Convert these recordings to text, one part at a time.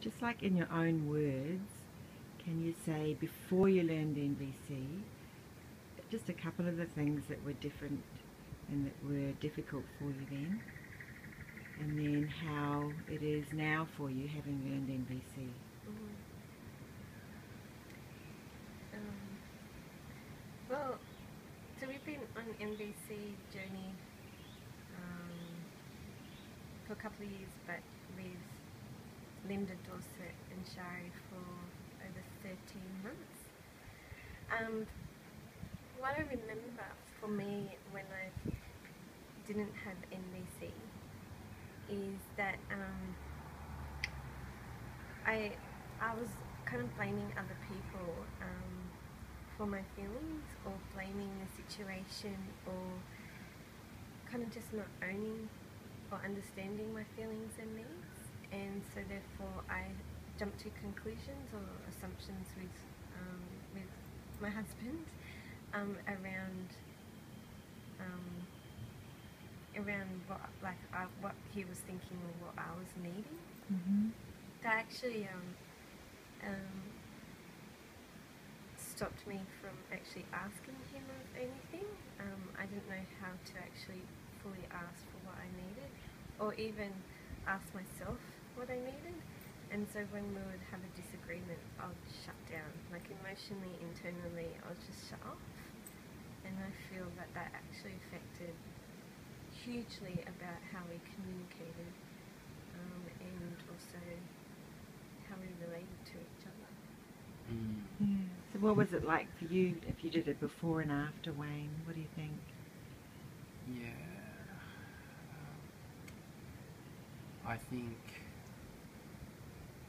just like in your own words, can you say before you learned NVC, just a couple of the things that were different and that were difficult for you then, and then how it is now for you having learned NVC? Well, so we've been on NVC journey for a couple of years, but with Linda, Dorset and Shari for over 13 months. What I remember for me when I didn't have NVC is that I was kind of blaming other people for my feelings, or blaming the situation, or kind of just not owning or understanding my feelings and needs, and so therefore I jumped to conclusions or assumptions with my husband around what he was thinking or what I was needing. That actually stopped me from actually asking him of anything. I didn't know how to actually fully ask for what I needed, or even ask myself what I needed. And so when we would have a disagreement, I would shut down, like emotionally, internally, I would just shut off. And I feel that that actually affected hugely about how we communicated, and also how we related to each other. Yeah. So what was it like for you, if you did it before and after, Wayne? What do you think? Yeah, I think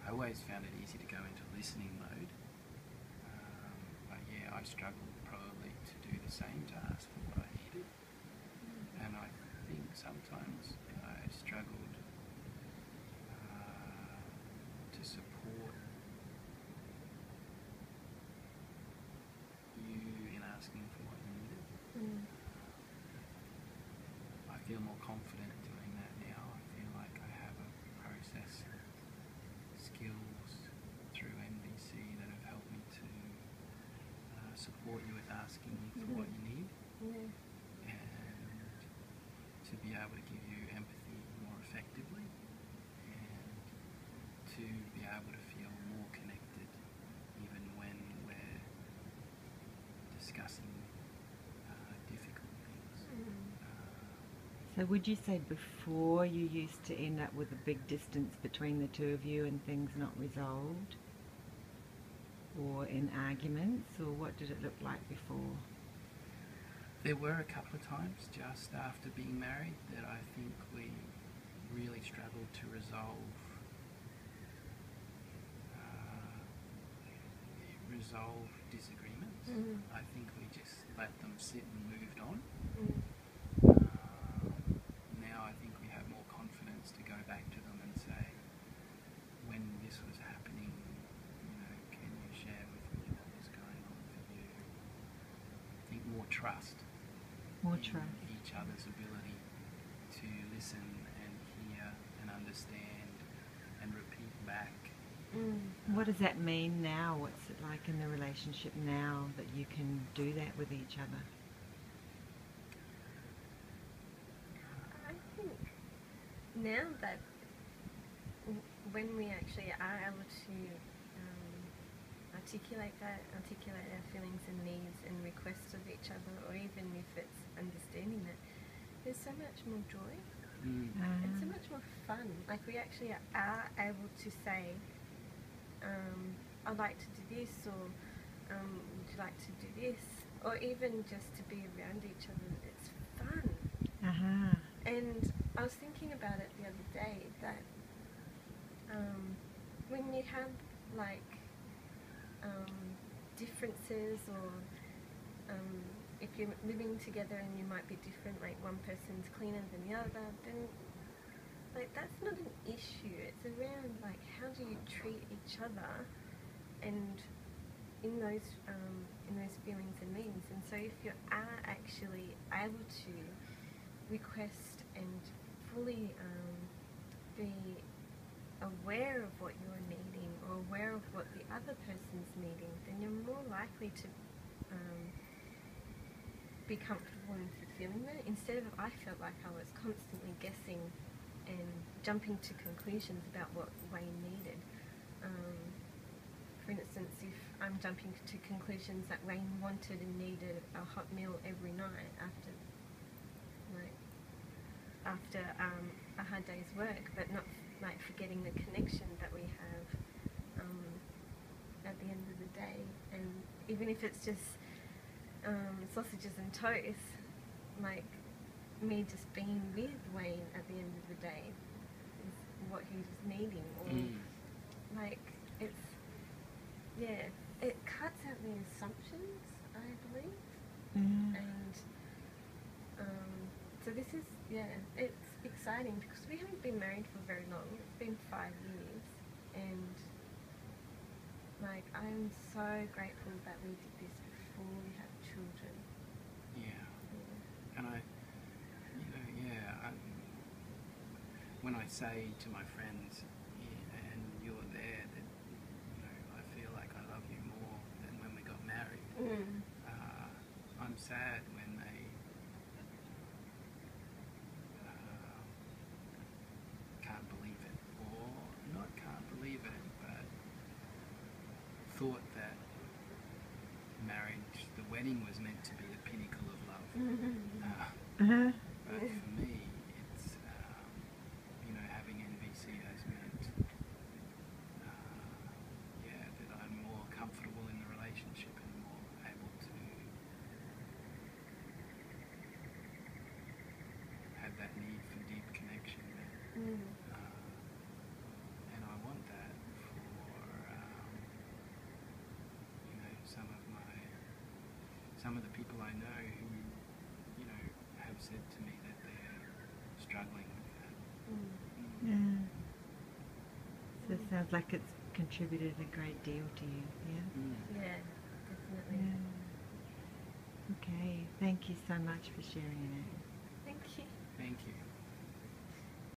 I always found it easy to go into listening mode, but yeah, I struggled probably to do the same, to ask for what I needed, and I think sometimes I struggled to support you in asking for what you needed. I feel more confident doing that now. I feel like I have a process of skills through NVC that have helped me to support you with asking you for what you need, and to be able to give you empathy more effectively, and to be able to feel more connected even when we're discussing difficult things. So would you say before you used to end up with a big distance between the two of you and things not resolved, or in arguments, or what did it look like before? There were a couple of times just after being married that I think we really struggled to resolve disagreements. I think we just let them sit and moved on. Now I think we have more confidence to go back to them and say, when this was happening, can you share with me what was going on for you? I think more trust. Each other's ability to listen and hear and understand and repeat back. What does that mean now? What's it like in the relationship now that you can do that with each other? I think now that when we actually are able to articulate our feelings and needs and requests of each other, or even if it's understanding that, there's so much more joy. It's so much more fun. Like, we actually are able to say, I'd like to do this, or would you like to do this, or even just to be around each other. It's fun. And I was thinking about it the other day, that when you have differences, or if you're living together and you might be different, like one person's cleaner than the other, then that's not an issue. It's around how do you treat each other, and in those feelings and needs. And so if you are actually able to request and fully be aware of what you're needing or aware of what the other person's needing, then you're more likely to be comfortable in fulfilling that, instead of I felt like I was constantly guessing and jumping to conclusions about what Wayne needed. For instance, if I'm jumping to conclusions that Wayne wanted and needed a hot meal every night after a hard day's work, but not like forgetting the connection that we have at the end of the day, and even if it's just sausages and toast, like me just being with Wayne at the end of the day is what he was needing, or like it cuts out the assumptions, I believe, and so this is it's exciting because we haven't been married for very long. It's been 5 years, and like I'm so grateful that we did this before we had children. And when I say to my friends, and you're there, that I feel like I love you more than when we got married. I'm sad when they can't believe it, or not can't believe it, but thought that marriage, the wedding, was meant to be the pinnacle of love. But for me, it's having NVC has meant that I'm more comfortable in the relationship and more able to have that need for deep connection. And I want that for some of the people I know who have said to me that they're struggling with that. So it sounds like it's contributed a great deal to you, Yeah, definitely. Okay, thank you so much for sharing it. Thank you. Thank you.